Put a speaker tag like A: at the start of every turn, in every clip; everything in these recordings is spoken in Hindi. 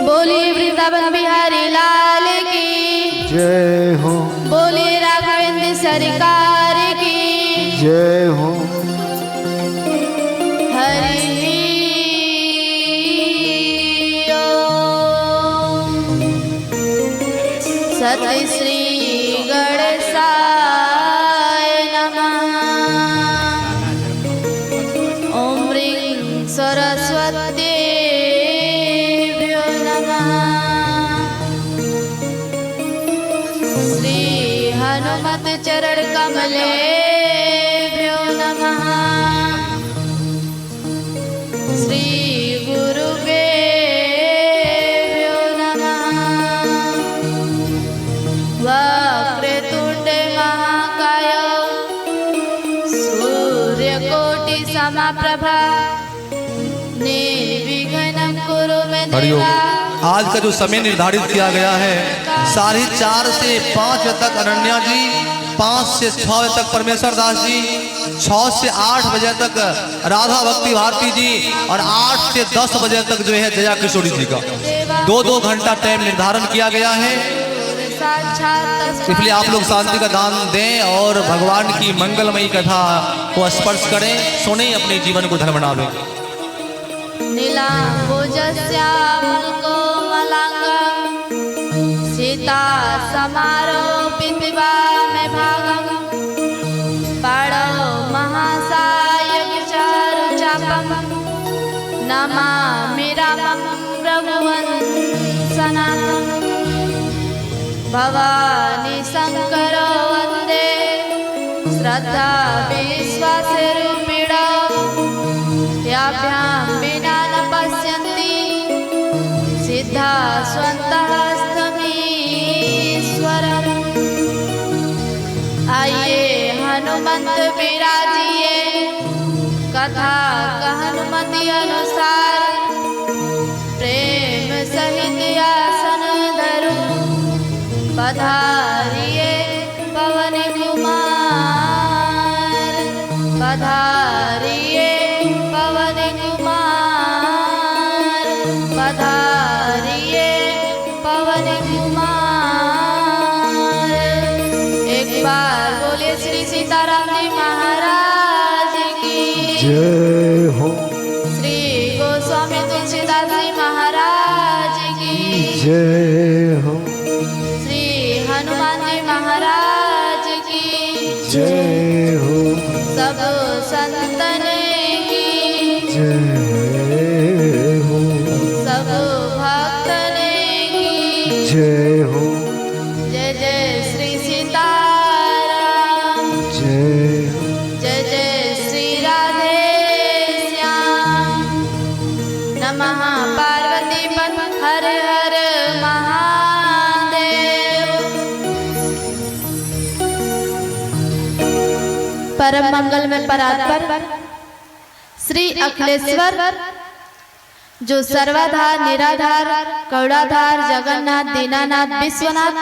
A: बोलिए वृंदावन बिहारी लाल की
B: जय हो।
A: बोलिए राघवेंद्र सरकार की
B: जय हो।
A: हरि ओम। सत श्री गणेशाय नमः। ओम ह्रीं सरस्वती हनुमत चरण कमलेभ्यो नमः। श्री गुरुदेव्यो नमः। वक्रतुंड महाकाय सूर्यकोटि समप्रभा निर्विघ्नं कुरु मे देवा।
C: आज का जो समय निर्धारित किया गया है 4:30 से 5 बजे तक अनन्या जी, 5 से 6 बजे तक परमेश्वर दास जी, 6 से 8 बजे तक राधा भक्ति भारती जी और 8 से 10 बजे तक जो है जया किशोरी जी का 2-2 घंटा टाइम निर्धारण किया गया है। इसलिए आप लोग शांति का दान दें और भगवान की मंगलमयी कथा को स्पर्श करें, सुने, अपने जीवन को धर्म बनावें।
A: सीता समारोपित वामे भागं पाणौ महासायक चारु चापं नमामि रामं रघुवंशनाथं। भवानी शंकरो वन्दे श्रद्धा विश्वासरूपिणौ याभ्यां विना न पश्यन्ति सिद्धा स्वन्तः। आइए हनुमंत विराजिए कथा हनुमति अनुसार प्रेम सहित आसन धरो पधारिए पवन कुमार। पधारिए पवन कुमार। पधारिए पवन कुमार। एक बार बोले श्री सीताराम जी महाराज की
B: जय हो।
A: श्री गोस्वामी तुलसीदास जी महाराज की
B: जय हो।
A: श्री हनुमान जी महाराज की
B: जय हो।
A: सब संतन की
B: जय हो।
A: सब भक्तन की
B: जय हो।
A: जय जय श्री सीताराम।
B: जय हो।
A: जय जय श्री राधे श्याम। नमः पार्वती पत हर हर महादेव। परम मंगल में परात्पर श्री अखिलेश्वर जो सर्वाधार निराधार कौड़ाधार जगन्नाथ दीनानाथ विश्वनाथ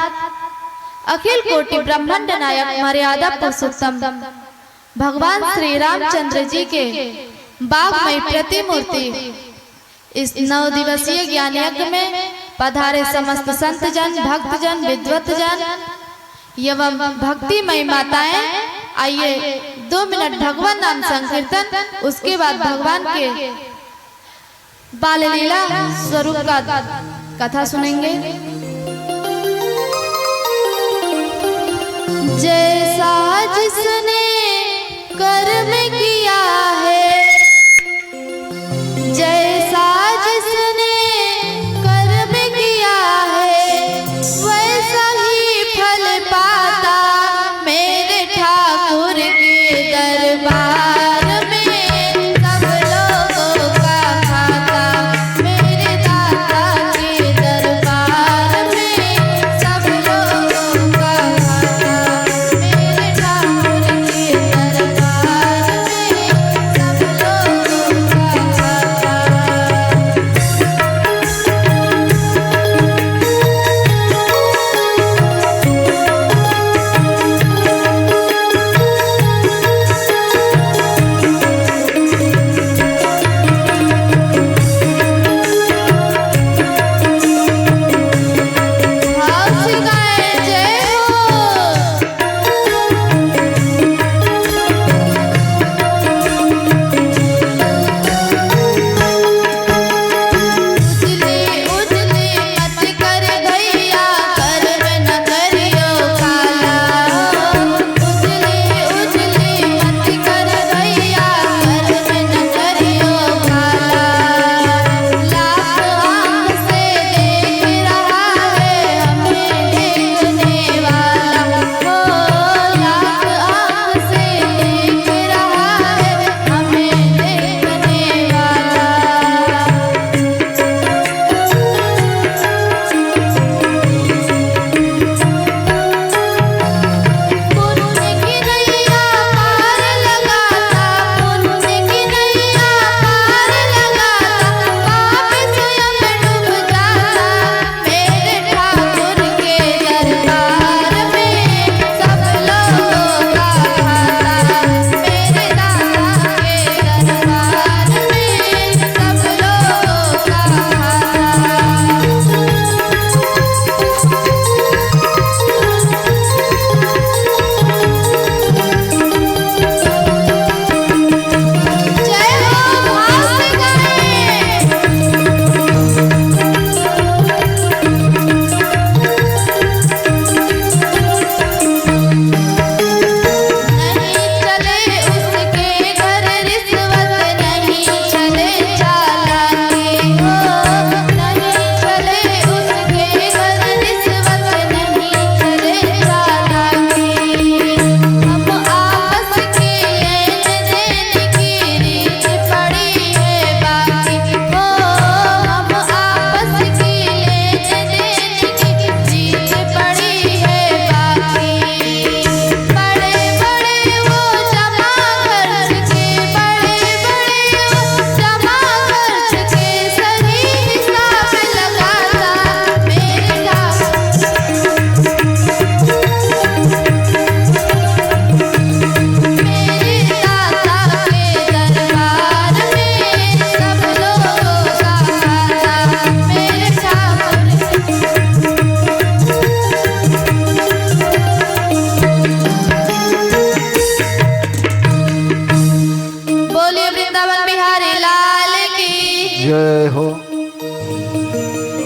A: अखिल कोटि ब्रह्मांड नायक मर्यादा पुरुषोत्तम भगवान श्री रामचंद्र जी के बागमय प्रतिमूर्ति इस 9 दिवसीय ज्ञान यज्ञ में पधारे समस्त संत जन, भक्त जन, विद्वत जन एवं भक्तिमय माताएं, आइए 2 मिनट भगवान नाम संकीर्तन, उसके बाद भगवान के बाल लीला स्वरूप का कथा सुनेंगे। जैसा जिसने कर्म किया है, जैसा जिसने कर्म किया है वैसा ही फल पाता मेरे ठाकुर के दरबार में। सब लोगों का खाता मेरे दाता के दरबार में। सब लोगों का खाता मेरे ठाकुर के दरबार में। सब लोगों का खाता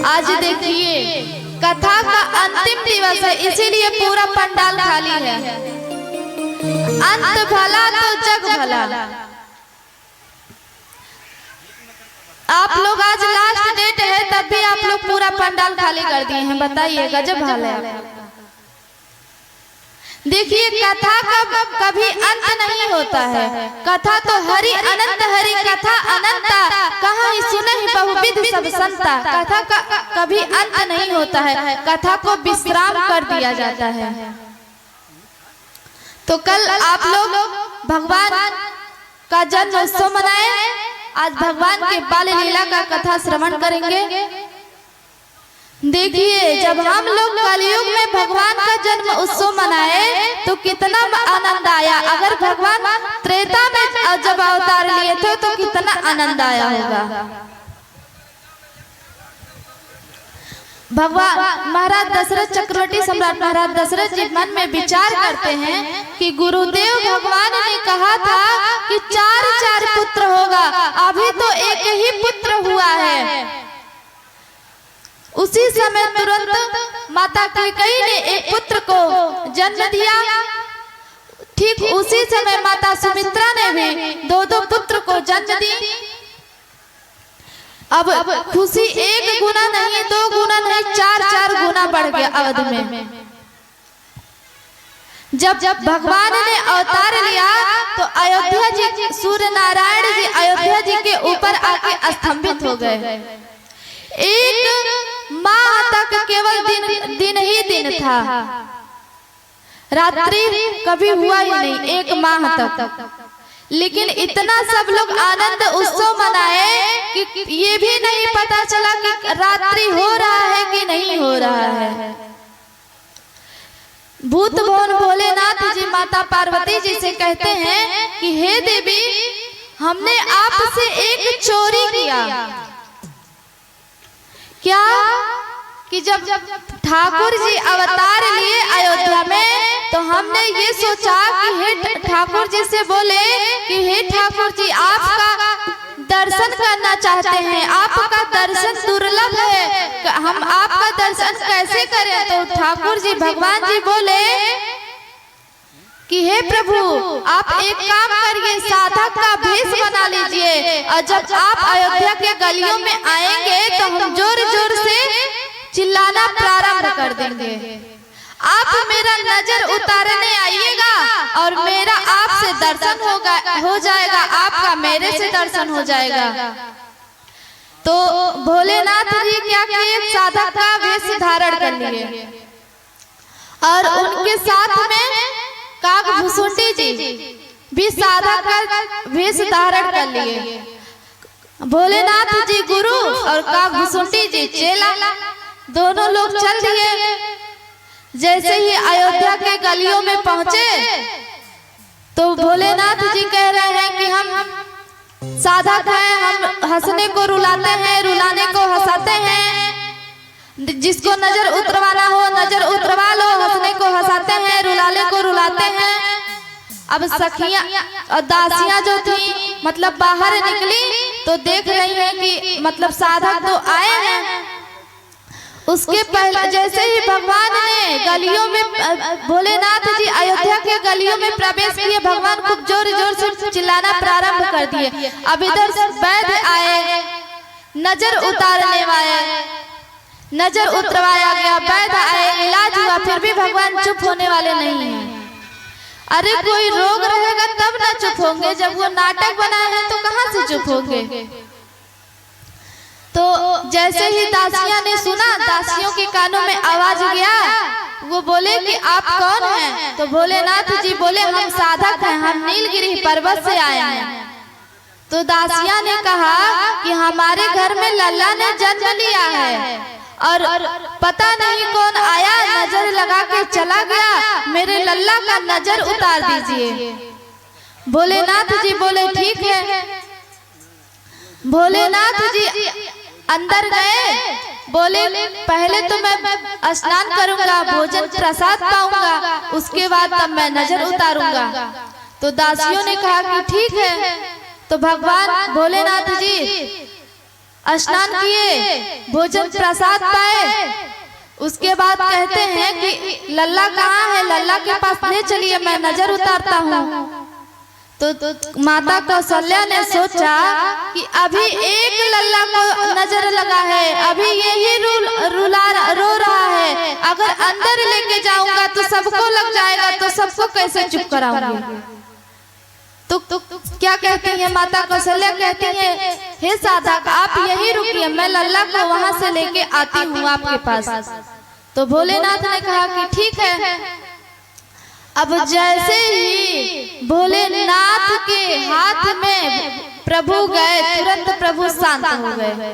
A: आज देखिए कथा का अंतिम दिवस है, इसीलिए पूरा पंडाल खाली है। अंत भला तो जग भला। आप लोग आज लास्ट डेट है तब भी आप लोग पूरा पंडाल खाली कर दिए हैं, बताइए गजब हाल है। देखिए कथा का कभी अंत नहीं होता है। कथा तो हरि अनंत हरि कथा अनंता, कहाँ ही सुने ही बहुविध सब संता। कथा का कभी अंत नहीं होता है, कथा को विश्राम कर दिया जाता है। तो कल आप लोग भगवान का जन्म उत्सव मनाए, आज भगवान के बाल लीला का कथा श्रवण करेंगे। देखिए जब हम लोग कलयुग में भगवान का जन्म उत्सव मनाए तो कितना आनंद आया। अगर भगवान त्रेता में जब अवतार लिए थे तो कितना आनंद आया होगा। भगवान महाराज दशरथ चक्रवर्ती सम्राट महाराज दशरथ जी मन में विचार करते हैं कि गुरुदेव भगवान ने कहा था कि 4 पुत्र होगा, अभी तो एक ही पुत्र हुआ है। उसी समय तुरंत माता कैकेयी ने एक पुत्र को जन्म दिया। ठीक उसी समय माता सुमित्रा ने भी 2 पुत्र को जन्म दी। अब खुशी 1 गुना नहीं, 2 गुना नहीं, 4 गुना बढ़ गया अवध में। जब भगवान ने अवतार लिया तो अयोध्या जी, सूर्य नारायण जी अयोध्या जी के ऊपर आके स्तंभित हो गए। एक माह तक केवल दिन ही दिन था, रात्रि कभी हुआ ही नहीं, 1 माह तक। लेकिन इतना सब लोग आनंद उत्सव मनाए कि ये भी नहीं पता चला कि रात्रि हो रहा है कि नहीं हो रहा है। भूत भवन भोलेनाथ जी माता पार्वती जी से कहते हैं कि हे देवी, हमने आपसे एक चोरी किया। क्या कि जब ठाकुर जी अवतार लिए अयोध्या में तो हमने ये सोचा कि हे ठाकुर जी से बोले कि हे ठाकुर जी आपका दर्शन करना चाहते हैं, आपका दर्शन दुर्लभ है, हम आपका दर्शन कैसे करें। तो ठाकुर जी भगवान जी बोले कि हे प्रभु आप एक काम करिए, साधक का भेष बना लीजिए और जब आप अयोध्या के गलियों में आएंगे तो हम जोर जोर से चिल्लाना प्रारंभ कर देंगे। आप मेरा नजर उतारने आइएगा और मेरा आपसे दर्शन हो जाएगा, आपका मेरे से दर्शन हो जाएगा। तो भोलेनाथ जी क्या किए, साधक का वेश धारण कर लिए और उनके साथ में काकभूषुंडी जी भी साधक का वेश धारण कर लिए। भोलेनाथ जी गुरु और काकभूषुंडी जी चेला, दोनों लोग चल दिए। जैसे ही अयोध्या के गलियों में पहुंचे तो भोलेनाथ जी कह रहे हैं कि हम साधक हैं, हम हंसने को रुलाते हैं, रुलाने को हंसाते हैं, जिसको नजर उतरवाना हो नजर उतरवा लो, हंसने को हंसाते हैं, रुलाने को रुलाते हैं। अब सखियां और दासियां जो थी मतलब बाहर निकली तो देख रही हैं कि मतलब साधक तो आए हैं। उसके पहले जैसे ही भगवान ने गलियों में, भोलेनाथ जी अयोध्या के गलियों में प्रवेश किए, भगवान खूब जोर जोर से चिल्लाना प्रारंभ कर दिए। अब इधर वैद्य आए, नजर उतारने वाले, नजर उतरवाया गया, वैद्य आए, इलाज हुआ, फिर भी भगवान चुप होने वाले नहीं हैं। अरे कोई रोग रहेगा तब ना चुप होंगे, जब वो नाटक बनाए हैं तो कहाँ से चुप होंगे। तो जैसे ही दासियां ने सुना, दासियों के कानों में आवाज गया, वो बोले कि आप कौन हैं। तो भोलेनाथ जी बोले हम साधक हैं, हम नीलगिरी पर्वत से आए हैं। तो दासियां ने कहा कि हमारे घर में लल्ला ने जन्म लिया है और पता नहीं कौन आया, नजर लगा के चला गया, मेरे लल्ला का नजर उतार दीजिए। भोलेनाथ जी बोले ठीक है। भोलेनाथ जी अंदर गए, बोले पहले तो मैं स्नान करूंगा, भोजन प्रसाद पाऊंगा, उसके बाद तब मैं नजर उतारूंगा। तो दासियों ने कहा कि ठीक है। तो भगवान भोलेनाथ जी स्नान किए, भोजन प्रसाद पाए। उसके बाद कहते हैं कि लल्ला कहाँ है, लल्ला के पास ले चलिए, मैं नजर उतारता हूँ। तो माता कौशल्या ने सोचा कि अभी एक लल्ला को नजर लगा है, अभी यही रो रहा है, अगर अंदर लेके जाऊंगा तो सबको लग जाएगा, तो सबको कैसे चुप कराऊंगी। तो क्या कहती है माता कौशल्या, कहती है हे साधक आप यही रुकिए, मैं लल्ला को वहां से लेके आती हूँ आपके पास। तो भोलेनाथ ने कहा कि ठीक है। अब जैसे ही भोलेनाथ के हाथ में प्रभु गए, तुरंत प्रभु शांत हो गए।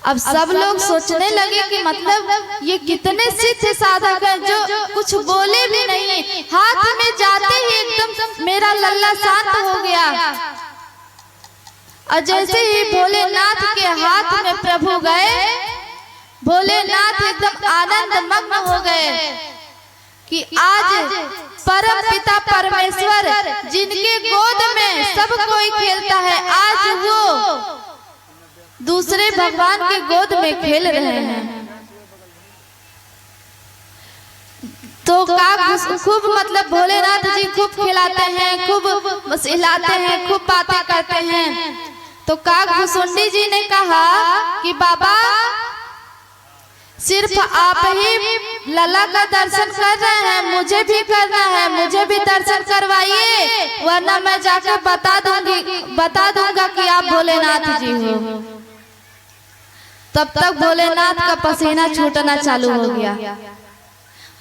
A: अब सब लोग सोचने लगे कि मतलब ये कितने सिद्ध साधक हैं जो कुछ बोले भी नहीं, हाथ में जाते ही एकदम मेरा लल्ला शांत हो गया। और जैसे ही भोलेनाथ के हाथ में प्रभु गए, भोलेनाथ एकदम आनंद मग्न हो गए कि आज परम पिता परमेश्वर जिनके गोद में सब कोई खेलता है, आज वो दूसरे भगवान के गोद में खेल रहे हैं। तो खूब मतलब भोलेनाथ जी खूब खिलाते हैं, खूब हिलाते हैं, खूब बातें करते हैं। तो काग भुसुंडी जी ने कहा कि बाबा सिर्फ आप ही लल्ला का दर्शन कर रहे हैं, मुझे भी करना है, मुझे भी दर्शन करवाइए, वरना मैं जाकर बता दूंगा कि आप भोलेनाथ जी हो। तब तक भोलेनाथ का पसीना छूटना चालू हो गया।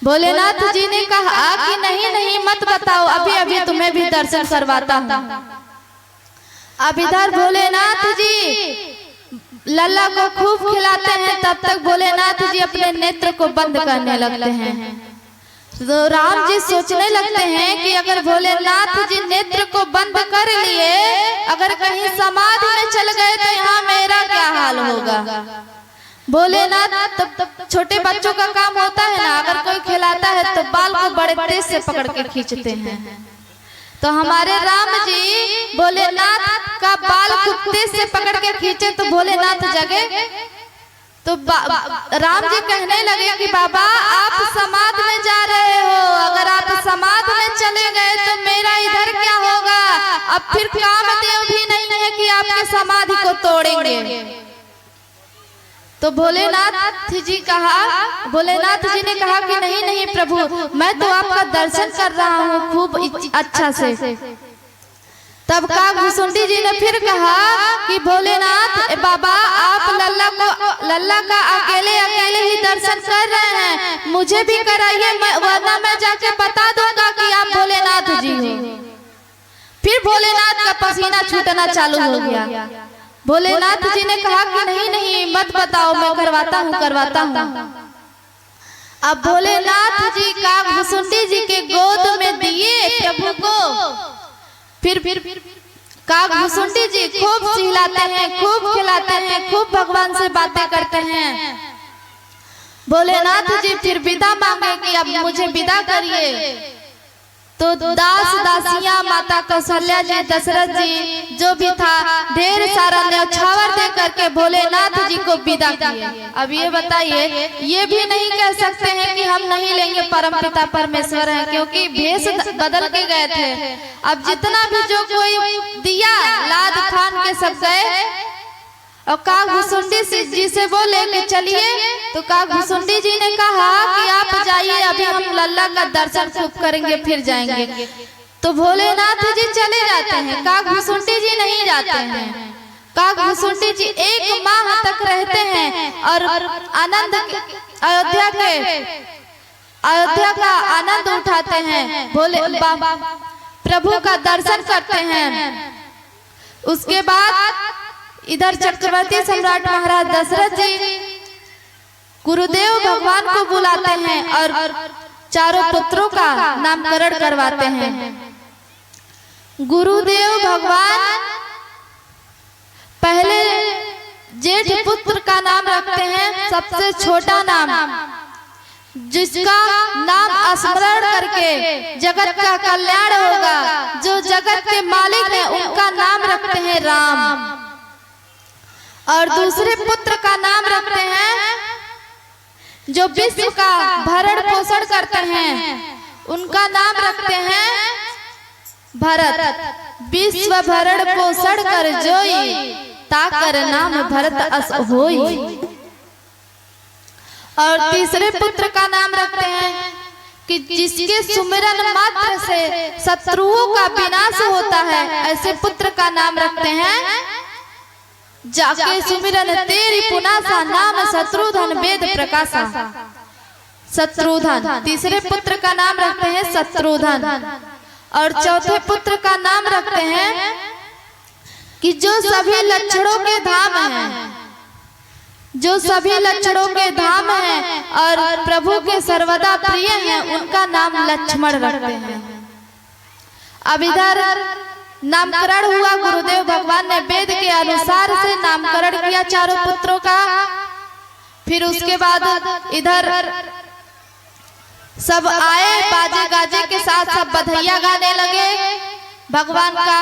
A: भोलेनाथ जी ने कहा कि नहीं नहीं मत बताओ, अभी अभी तुम्हें भी दर्शन करवाता हूँ। अब इधर भोलेनाथ जी लल्ला को खूब खिलाते हैं, तब तक भोलेनाथ जी अपने नेत्र को बंद करने लगते हैं। तो राम जी सोचने लगते हैं कि अगर भोलेनाथ जी नेत्र को बंद कर लिए, अगर कहीं समाधि में चल गए तो यहाँ मेरा क्या हाल होगा। भोलेनाथ तब छोटे बच्चों का काम होता है ना, अगर कोई खिलाता है तो बाल को बड़े तेज से पकड़ के खींचते हैं। तो हमारे राम जी भोलेनाथ का बाल खूब तेज से पकड़ के खींचे तो भोलेनाथ जगे। तो राम जी कहने लगे कि बाबा आप समाधि में जा रहे हो, अगर आप समाधि में चले गए तो मेरा इधर क्या होगा। अब फिर कामदेव भी नहीं है कि आपके समाधि को तोड़ेंगे। तो भोलेनाथ जी ने कहा कि नहीं नहीं प्रभु, मैं तो आपका दर्शन कर रहा हूँ खूब अच्छा से। तब काग भुसुंडी जी ने फिर कहा कि भोलेनाथ बाबा आप लल्ला का अकेले ही दर्शन कर रहे हैं, मुझे भी कराइए, वरना मैं जाके बता दूंगा कि आप भोलेनाथ जी हो। फिर भोलेनाथ का पसीना छूटना चालू हो गया। भोलेनाथ जी ने कहा कि नहीं नहीं मत बताओ, मैं करवाता हूँ। अब भोलेनाथ जी काग भुसुंडी जी के गोद में दिए प्रभु को। फिर काग भुसुंडी जी खूब सिहलाते हैं, खूब खिलाते हैं, खूब भगवान से बातें करते हैं। भोलेनाथ जी फिर विदा मांगे कि अब मुझे विदा करिए। तो दास दासियां माता कौशल्या जी, दशरथ जी जो भी था, ढेर सारा न्यौछावर दे करके भोलेनाथ जी को विदा किए। अब ये बताइए, ये भी नहीं कह सकते हैं कि हम नहीं लेंगे, परमपिता परमेश्वर हैं, क्योंकि भेष बदल के गए थे। अब जितना भी जो कोई दिया लाद खान के सब गए। और काग भुसुंडी जी से बोले कि चलिए। तो काग भुसुंडी जी ने कहा कि आप जाइए, अभी हम लल्ला का दर्शन खूब करेंगे फिर जाएंगे। तो भोलेनाथ जी चले जाते हैं, काग भुसुंडी जी नहीं जाते हैं। काग भुसुंडी जी 1 माह तक रहते हैं और आनंद अयोध्या का आनंद उठाते हैं, प्रभु का दर्शन करते हैं। उसके बाद इधर चक्रवर्ती सम्राट महाराज दशरथ जी गुरुदेव भगवान को बुलाते हैं और चारों पुत्रों का नामकरण करवाते हैं। गुरुदेव भगवान पहले जेठ पुत्र का नाम रखते हैं, सबसे छोटा नाम, जिसका नाम स्मरण करके जगत का कल्याण होगा, जो जगत के मालिक हैं उनका नाम रखते हैं राम। और दूसरे पुत्र का नाम रखते हैं जो विश्व का भरण पोषण करते हैं, उनका नाम रखते हैं भरत। विश्व भरण पोषण कर जोई, ताकर नाम भरत अस होई। और तीसरे पुत्र का नाम रखते हैं कि जिसके सुमिरन मात्र से शत्रुओं का विनाश होता है, ऐसे पुत्र का नाम रखते हैं जाके सुमिरन तेरी पुनासा, नाम शत्रुधन वेद प्रकाशा। शत्रुधन तीसरे पुत्र का नाम रखते हैं शत्रुधन। और चौथे पुत्र का नाम रखते हैं कि जो सभी लक्षणों के धाम हैं, जो सभी लक्षणों के धाम हैं और प्रभु के सर्वदा प्रिय हैं, उनका नाम लक्ष्मण रखते हैं। अब इधर नामकरण हुआ, गुरुदेव भगवान ने वेद के अनुसार से नामकरण किया चारों पुत्रों का। फिर उसके बाद इधर सब आए बाजे गाजे के साथ, सब बधाइयां गाने लगे भगवान का।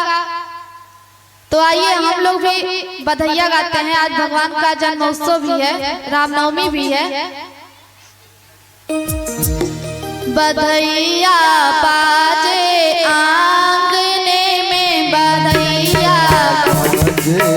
A: तो आइए हम लोग भी बधाइयां गाते हैं। आज भगवान का जन्मोत्सव भी है, रामनवमी भी है। बधाइया बाजे आंगने में, बधाइया
B: बाजे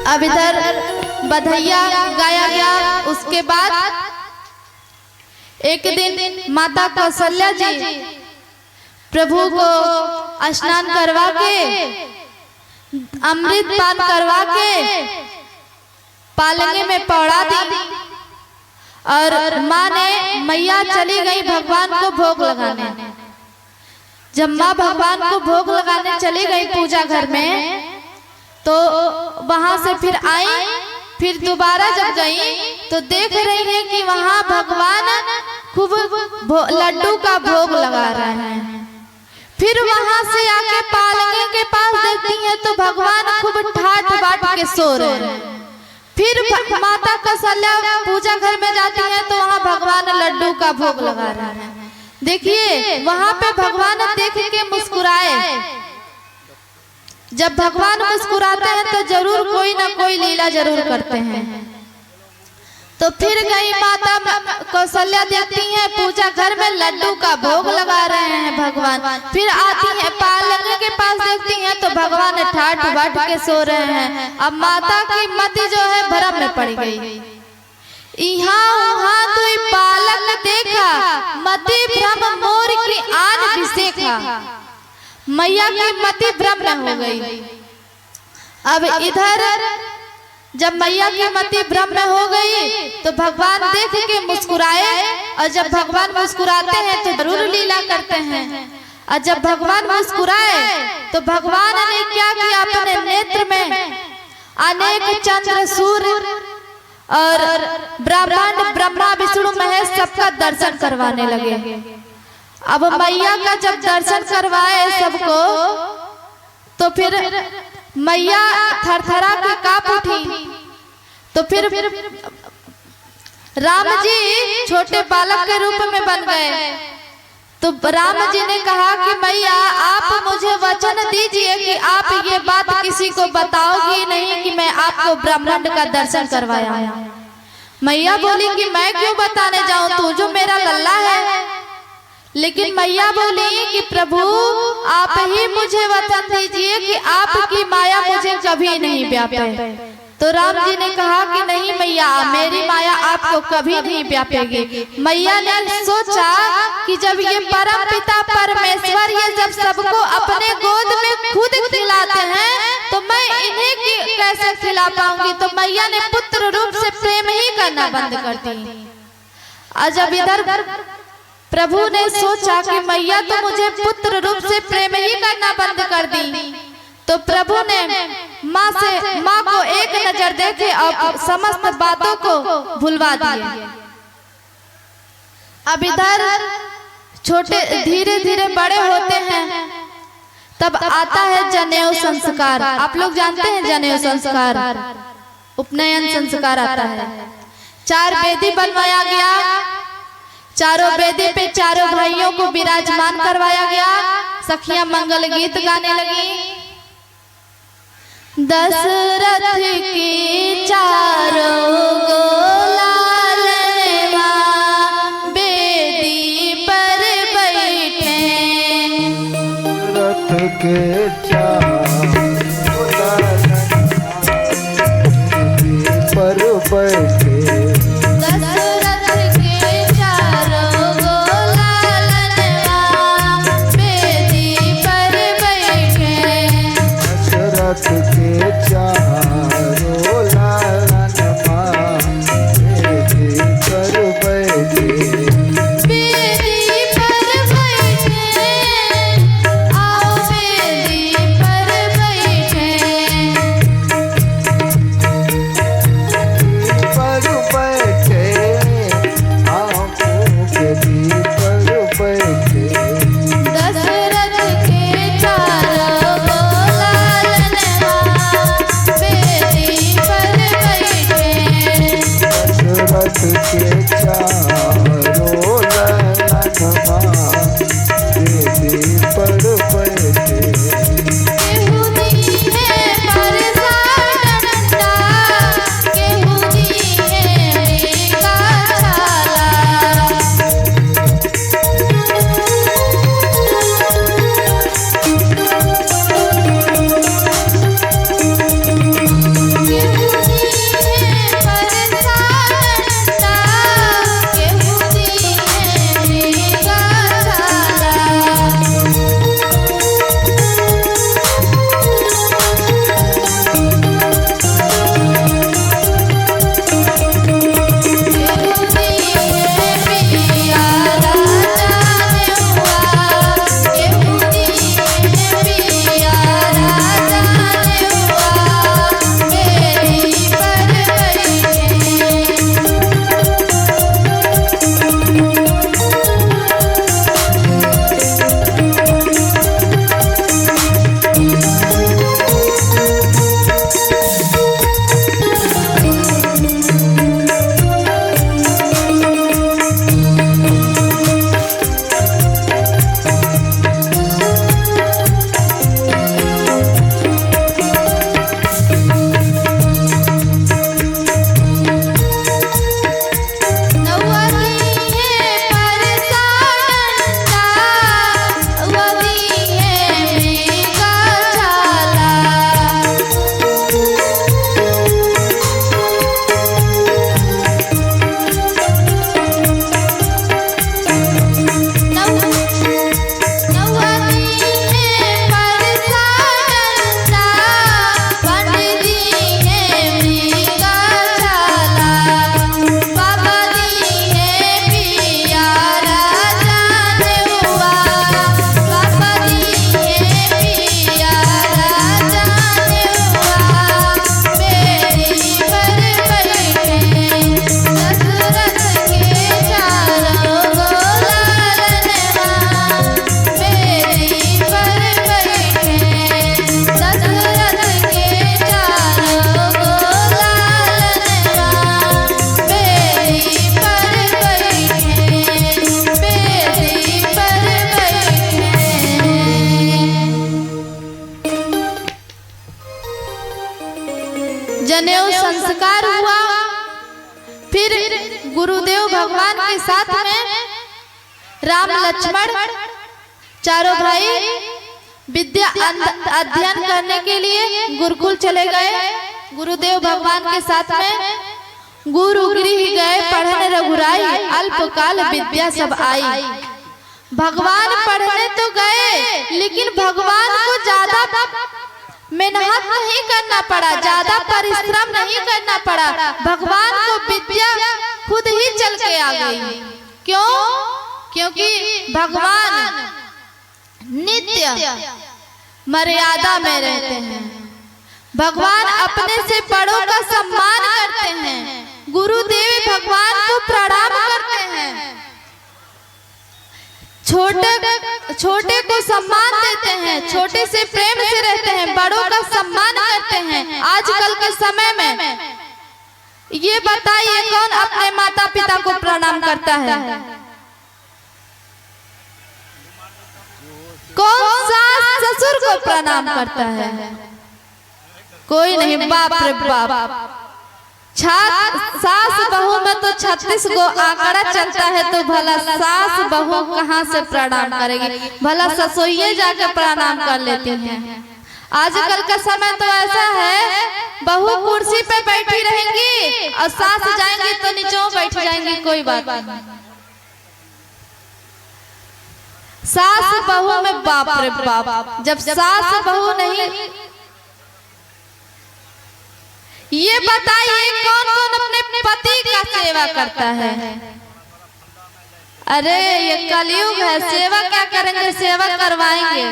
A: अब इधर बधाइया गाया गया। उसके बाद एक दिन माता कौशल्या जी प्रभु को स्नान करवा के, अमृत पान करवा के पालने में पौड़ा दी और माँ ने मैया चली गई भगवान को भोग लगाने। जब माँ भगवान को भोग लगाने चली गई पूजा घर में, तो वहां से फिर आई, फिर दोबारा जब गई तो देख रही है कि वहां भगवान खूब लड्डू का भोग लगा रहे हैं। फिर वहां से आके पालने के पास देखती है तो भगवान खूब ठाठ बाट के सो रहे हैं। फिर माता कौशल्या पूजा घर में जाती हैं तो वहाँ भगवान लड्डू का भोग लगा रहे हैं। देखिए वहाँ पे भगवान देख के मुस्कुराए। जब भगवान मुस्कुराते हैं तो जरूर कोई ना कोई लीला जरूर करते हैं। तो फिर गई माता कौशल्या देखती हैं पूजा घर में लड्डू का भोग लगा रहे हैं भगवान। फिर आती हैं पालक के पास देखती हैं तो भगवान ठाठ बाट के सो रहे हैं। अब माता की मति जो है भ्रम में पड़ गई। यहाँ वहाँ तो बालक देखा, मति भ्रम मोर की आन विसेखा। मैया की मति भ्रम में हो गई। अब इधर जब मैया की मति भ्रम में हो गई तो भगवान देख के मुस्कुराए, और जब भगवान मुस्कुराते हैं तो जरूर लीला करते हैं। और जब भगवान मुस्कुराए तो भगवान ने क्या किया, अपने नेत्र में अनेक चंद्र सूर्य और ब्रह्मांड ब्रह्मा विष्णु महेश सबका दर्शन करवाने लगे। अब मैया का जब दर्शन करवाए सबको तो फिर मैया थरथरा के कांप उठी। तो फिर राम जी छोटे बालक के रूप में बन गए। तो राम जी ने कहा कि मैया आप मुझे वचन दीजिए कि आप ये बात किसी को बताओगी नहीं कि मैं आपको ब्रह्मांड का दर्शन करवाया। मैया बोली कि मैं क्यों बताने जाऊं, तू जो मेरा लल्ला है। लेकिन मैया बोली कि प्रभु आप ही मुझे वचन दीजिए कि आपकी माया मुझे कभी नहीं व्यापे। तो राम जी ने कहा कि नहीं मैया, मेरी माया आपको कभी नहीं व्यापेगी। मैया ने सोचा कि जब ये परम पिता परमेश्वर ये जब सबको अपने गोद में खुद खिलाते हैं तो मैं इन्हें कैसे खिला पाऊंगी। तो मैया ने पुत्र रूप से प्रेम ही करना बंद कर दी। और जब इधर प्रभु ने सोचा कि मैया तो मुझे पुत्र रूप से प्रेम ही करना बंद कर दी, तो प्रभु ने माँ को एक नजर देके और समस्त बातों को भुलवा दिए। अब इधर छोटे धीरे धीरे बड़े होते हैं, तब आता है जनेऊ संस्कार। आप लोग जानते हैं जनेऊ संस्कार, उपनयन संस्कार आता है। 4 वेदी बनवाया गया, चारों वेदी पे चारों भाइयों को विराजमान करवाया गया। सखियां मंगल गीत गाने लगी। दशरथ की चारों गोलालनवा बेदी पर बैठे,
B: रथ के चारों पर बैठे।
A: फिर गुरुदेव भगवान के साथ में राम लक्ष्मण चारों भाई विद्या अध्ययन करने के लिए गुरुकुल चले गए। गुरुदेव भगवान के साथ में गुरु गृह गए पढ़ने रघुराई, अल्पकाल विद्या सब आई। भगवान पढ़ने तो गए लेकिन भगवान को ज्यादा मेहनत नहीं करना पड़ा, ज्यादा परिश्रम नहीं करना पड़ा। भगवान को विद्या खुद ही चल के आ गई। क्यों? क्योंकि भगवान नित्य मर्यादा में रहते हैं। भगवान अपने से बड़ों का सम्मान करते हैं। गुरुदेव भगवान को प्रणाम करते हैं, छोटे को सम्मान देते हैं, छोटे से प्रेम से रहते हैं, बड़ों का सम्मान करते हैं। आजकल के समय में ये बताइए कौन अपने माता पिता को प्रणाम करता है? कौन सास ससुर को प्रणाम करता है? कोई नहीं। बाप रे बाप, सास बहू में तो 36 गो आंकड़ा चलता है, तो भला सास बहू कहाँ से प्रणाम करेगी? भला ससुइये जाके प्रणाम कर लेती हैं। आजकल का समय तो ऐसा है, बहू कुर्सी पे बैठी रहेंगी और सास जाएंगी तो नीचे बैठ जाएंगी, कोई बात नहीं। सास बहू में बाप रे बाप, जब सास बहू नहीं। ये बताइए कौन कौन अपने पति का सेवा करता है? अरे ये कलयुग है, सेवा क्या करेंगे, सेवा करवाएंगे।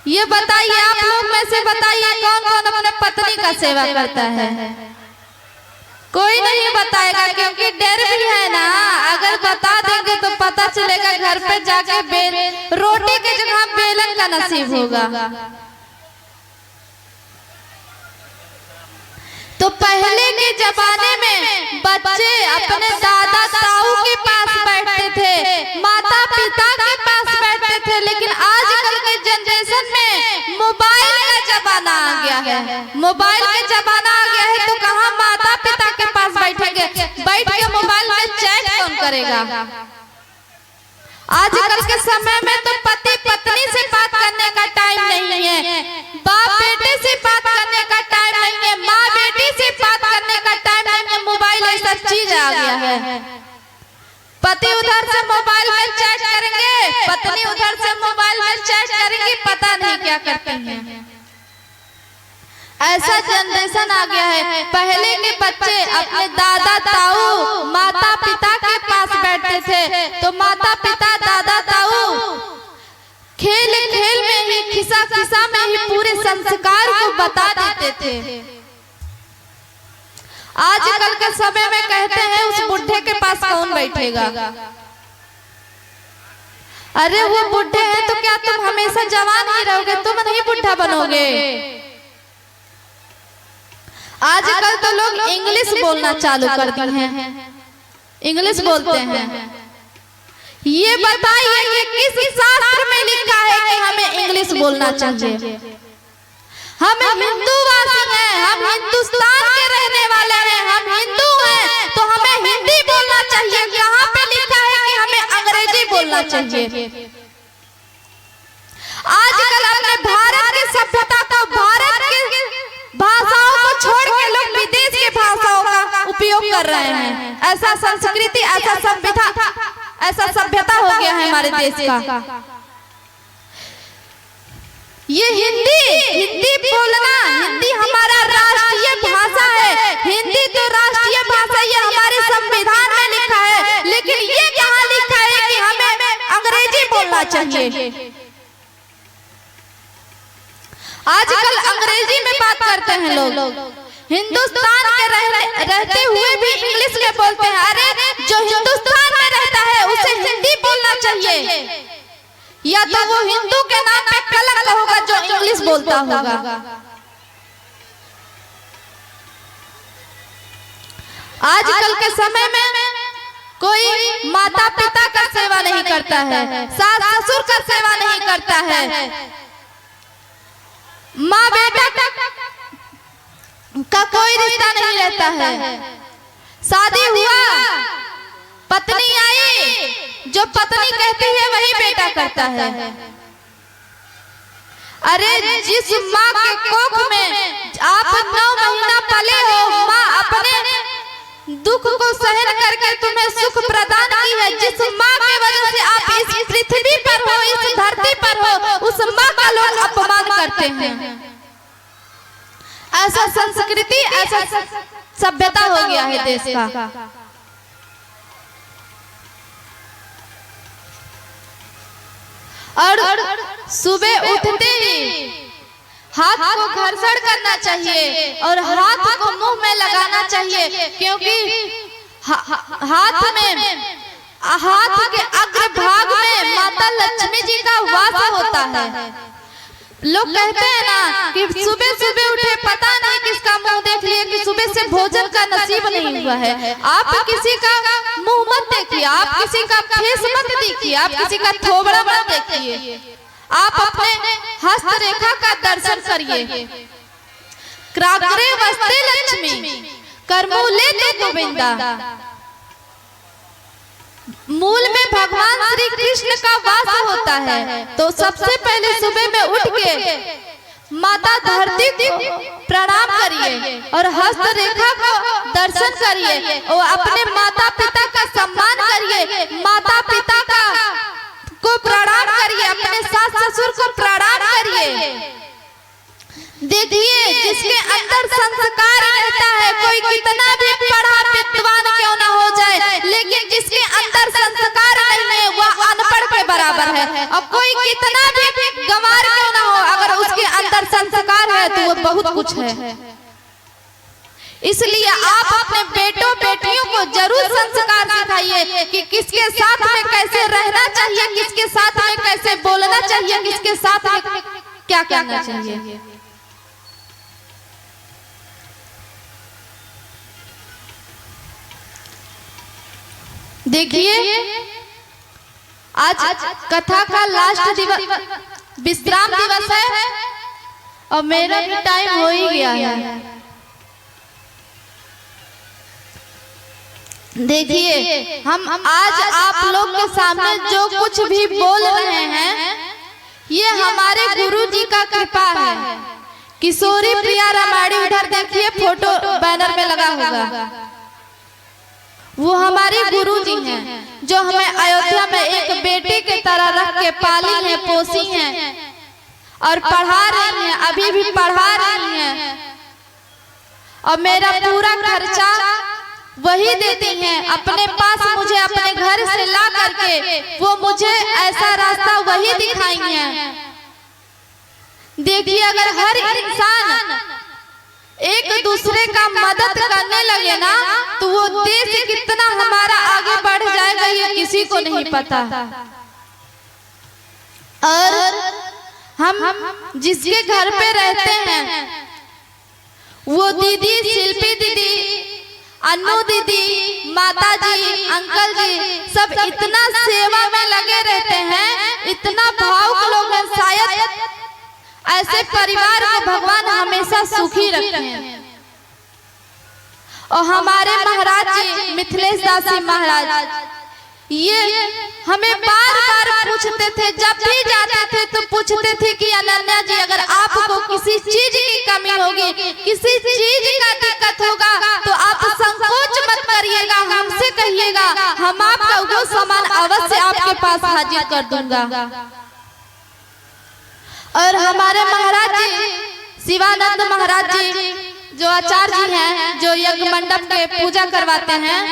A: ये बताइए आप लोग में से बताइए कौन कौन अपने पत्नी का सेवा करता है? कोई नहीं बताएगा, क्योंकि डर भी है ना। अगर बता देंगे तो पता चलेगा घर पे जाके रोटी की जगह बेलन का नसीब होगा। तो पहले के जमाने में बच्चे अपने दादा ताऊ के पास बैठते थे, माता पिता के पास बैठते थे, लेकिन आजकल के जनरेशन में मोबाइल का जमाना आ गया है। मोबाइल का जमाना आ गया है तो कहाँ माता पिता के पास बैठेंगे? बैठ के मोबाइल में चैट कौन करेगा? आजकल के समय में तो पति पत्नी से बात करने का टाइम नहीं है, बाप बेटे से बात करने का टाइम नहीं है, माँ बेटी से बात करने का टाइम नहीं है। मोबाइल ऐसा चीज आ गया है। पति उधर से मोबाइल में चैट करेंगे, पत्नी उधर से मोबाइल में चैट करेंगी, पता नहीं क्या करते हैं। ऐसा जनरेशन आ गया है। पहले के बच्चे अपने दादा ताऊ माता पिता के पास बैठते थे, तो माता पिता दादा ताऊ खेल खेल में ही, खिस्सा खिस्सा में ही पूरे संस्कार को बता देते थे। आजकल के समय में कहते हैं उस बुढ़े के पास कौन बैठेगा? अरे वो बुढ़े हैं तो क्या तुम हमेशा जवान ही रहोगे? तुम नहीं बुढ़ा बनोगे। आजकल तो लोग इंग्लिश बोलना चालू कर दिए हैं, इंग्लिश बोलते हैं। ये बताइए कि किस शास्त्र में लिखा है कि हमें इंग्लिश बोलना चाहिए? हम हिंदूवासी हैं, हम हिंदुस्तान के रहने वाले हैं, हम हिंदू हैं, तो हमें हिंदी बोलना चाहिए। यहाँ पे लिखा है कि हमें अंग्रेजी बोलना चाहिए। आजकल अपने भारत की सभ्यता को, भारत की भाषाओं को छोड़ के लोग विदेश की भाषाओं का उपयोग कर रहे हैं। ऐसा संस्कृति, ऐसा सभ्यता, ऐसा सभ्यता हो गया है हमारे देश का। ये हिंदी बोलना, हिंदी हमारा राष्ट्रीय भाषा है। हिंदी तो राष्ट्रीय भाषा, ये हमारे संविधान में लिखा है, लेकिन ये कहाँ लिखा है कि हमें अंग्रेजी बोलना चाहिए? आजकल अंग्रेजी में बात करते हैं लोग, हिंदुस्तान के रहते हुए भी इंग्लिश में बोलते हैं। अरे जो हिंदुस्तान में रहता है उसे हिंदी बोलना चाहिए, या तो वो हिंदू के नाम पे कलंक होगा जो इंग्लिश बोलता होगा। आजकल के समय में कोई माता पिता का सेवा नहीं करता है, सास ससुर का सेवा नहीं करता है, माँ बेटा का कोई रिश्ता नहीं रहता है। शादी हुआ, पत्नी आई, जो पत्नी कहती है वही बेटा करता है। अरे जिस माँ के कोख में आप 9 महीना पले हो, माँ अपने दुख को सहन करके तुम्हें सुख प्रदान की है। जिस माँ की वजह से आप इस पृथ्वी पर हो, इस धरती पर हो, उस माँ का लोग अपमान करते हैं। ऐसा संस्कृति, ऐसा सभ्यता हो गया है देश का। और सुबह उठते ही हाथ को घर्षण करना चाहिए और हाथ को मुंह में लगाना चाहिए, क्योंकि हाथ के अग्रभाग में माता लक्ष्मी जी का वास होता है। लोग कहते हैं ना कि सुबह सुबह उठे, पता नहीं किसका मुंह देख लिए कि सुबह से भोजन का नसीब नहीं हुआ है। आप किसी का मुंह मत देखिए, आप किसी का फेस मत देखिए, आप किसी का थोबड़ा मत देखिए, आप अपने हस्तरेखा का दर्शन करिए। क्राग्रे वस्ते लक्ष्मी करमूले ते गोविंदा। मूल में भगवान श्री कृष्ण का वास होता है। तो सबसे पहले सुबह में उठ के माता धरती को प्रणाम करिए और हस्तरेखा को दर्शन करिए और अपने माता पिता का सम्मान करिए, माता पिता को प्रणाम करिए, अपने सास ससुर को प्रणाम करिए। देखिए, जिसके अंदर संस्कार रहता है, कोई कितना भी पढ़ा विद्वान क्यों ना हो जाए, लेकिन जिसके अंदर संस्कार नहीं है वह अनपढ़ के बराबर है। और कोई कितना भी गंवार क्यों ना हो, अगर उसके अंदर संस्कार है तो वो बहुत कुछ है। इसलिए आप अपने बेटों बेटियों को जरूर संस्कार सिखाइए कि किसके साथ में कैसे रहना चाहिए, किसके साथ में कैसे बोलना चाहिए, किसके साथ में क्या करना चाहिए। देखिए, आज कथा का लास्ट दिवस, विश्राम दिवस है और मेरा भी टाइम हो ही गया है। देखिए, हम आज आप लोग के सामने जो कुछ भी बोल रहे हैं, ये हमारे गुरु जी का कृपा है। किशोरी प्रिया रामाड़ी, उधर देखिए फोटो बैनर में लगा होगा, वो हमारे गुरु जी हैं, जो हमें अयोध्या में एक बेटी की तरह रख के पाली है, पोसी हैं और पढ़ा रही हैं, अभी भी पढ़ा रही हैं। और मेरा पूरा खर्चा वही देती हैं, अपने पास मुझे अपने घर से ला करके वो मुझे ऐसा रास्ता वही दिखाई हैं। देखिए, अगर हर इंसान एक दूसरे का मदद करने लगे ना, तो वो देश कितना हमारा आगे बढ़ जाएगा ये किसी को नहीं पता। और हम जिसके घर पे रहते हैं, वो दीदी, शिल्पी दीदी, अन्नू दीदी, माता जी, अंकल जी, सब इतना सेवा में लगे रहते हैं, इतना भावुक लोग हैं। शायद ऐसे परिवार को भगवान हमेशा सुखी रखें। और हमारे महाराज जी, मिथिलेश दास जी महाराज, ये हमें बार बार पूछते थे, जब भी जाते थे तो पूछते थे कि अनन्या जी, अगर आपको किसी चीज की कमी होगी, किसी चीज का दिक्कत होगा, तो आप संकोच मत करिएगा, हमसे कहिएगा, हम आपका वो सामान अवश्य आपके पास हाजिर कर दूंगा। और हमारे महाराज जी, शिवानंद महाराज जी, जो आचार्य जी हैं, जो यज्ञ मंडप के पूजा करवाते हैं,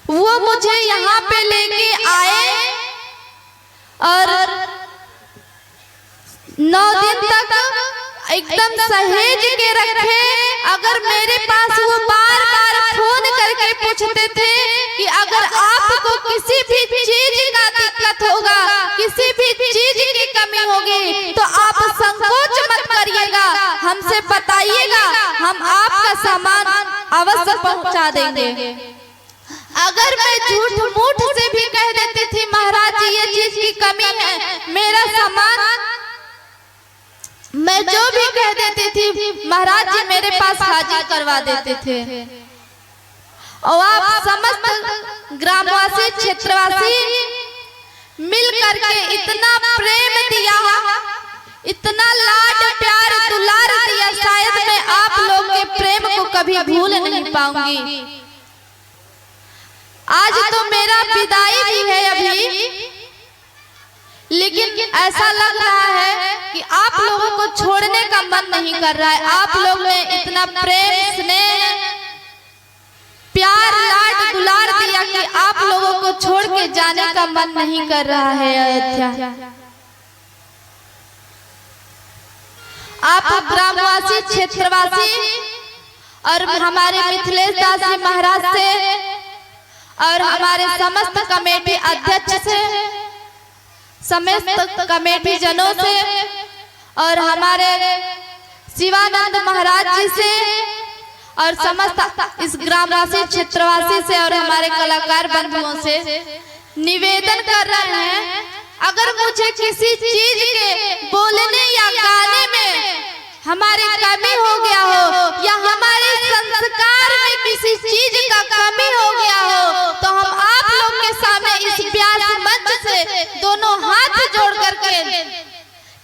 A: वो मुझे यहाँ पे लेके आए और 9 दिन तक एकदम सहेज के रखे। अगर मेरे पास वो बार बार फोन करके पूछते थे कि अगर आपको किसी भी चीज का दिक्कत होगा, किसी भी चीज की कमी होगी, तो आप संकोच मत करिएगा, हमसे बताइएगा, हम आपका सामान अवश्य पहुंचा देंगे। अगर मैं झूठ मूठ से भी कह देती थी, महाराज जी ये चीज की कमी है, मेरा सामान, मैं जो भी कह देती थी, महाराज जी मेरे पास हाजिर करवा देते थे। और आप समस्त ग्रामवासी क्षेत्रवासी मिल करके इतना प्रेम दिया, इतना लाड प्यार दुलार दिया, शायद मैं आप लोग के प्रेम को कभी भूल नहीं पाऊंगी। आज तो मेरा विदाई भी है अभी, लेकिन ऐसा लग रहा है कि आप लोगों को छोड़ने का मन नहीं कर रहा है। आप लोग ने इतना प्रेम स्नेह प्यार लाड दुलार दिया कि आप लोगों को छोड़ के जाने का मन नहीं कर रहा है अयोध्या। आप ग्रामवासी क्षेत्रवासी और हमारे मिथिलेश दास जी महाराज से और हमारे समस्त कमेटी अध्यक्ष से, समस्त कमेटी जनों से और हमारे शिवानंद महाराज जी से और समस्त इस ग्रामवासी क्षेत्रवासी से और हमारे कलाकार बंधुओं से निवेदन कर रहे हैं, अगर मुझे किसी चीज के बोलने या गाने में हमारी कमी हो गया हो या हमारे संस्कार में किसी चीज का कमी हो गया हो, तो हम आप लोग के सामने इस प्यार मंच से दोनों हाथ जोड़ करके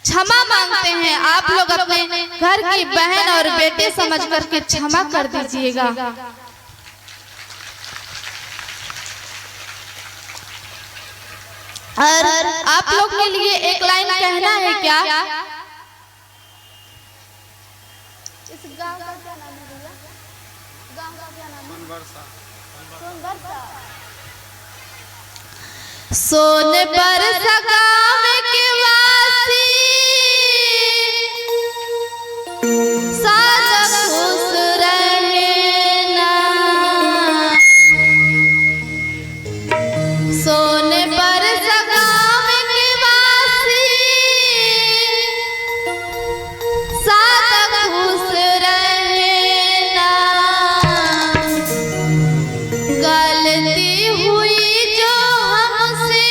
A: क्षमा मांगते हैं। आप लोग अपने घर की बहन और बेटे समझ करके क्षमा कर दीजिएगा। और आप लोग के लिए एक लाइन कहना है क्या? इस गांव का क्या नाम है भैया? गांव का क्या नाम है? सोनबरसा गांव के वासी सादा खुश रहना, सोनबरसा गांव के वासी सादा खुश रहना, गलती हुई जो हमसे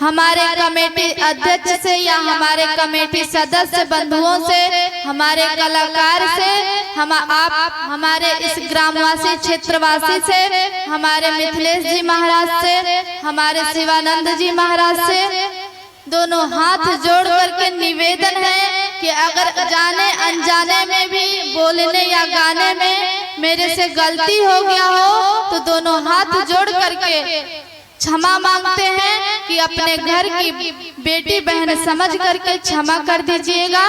A: हमारे कमेटी अध्यक्ष से या हमारे कमेटी सदस्य बंधुओं से, हमारे कलाकार से, आप हमारे इस ग्रामवासी क्षेत्रवासी से, हमारे मिथिलेश जी महाराज से, हमारे शिवानंद जी महाराज से दोनों हाथ जोड़ करके निवेदन है कि अगर जाने अनजाने में भी बोलने या गाने में मेरे से गलती हो गया हो तो दोनों हाथ जोड़ करके क्षमा मांगते हैं कि अपने घर की बेटी बहन समझ करके क्षमा कर दीजिएगा।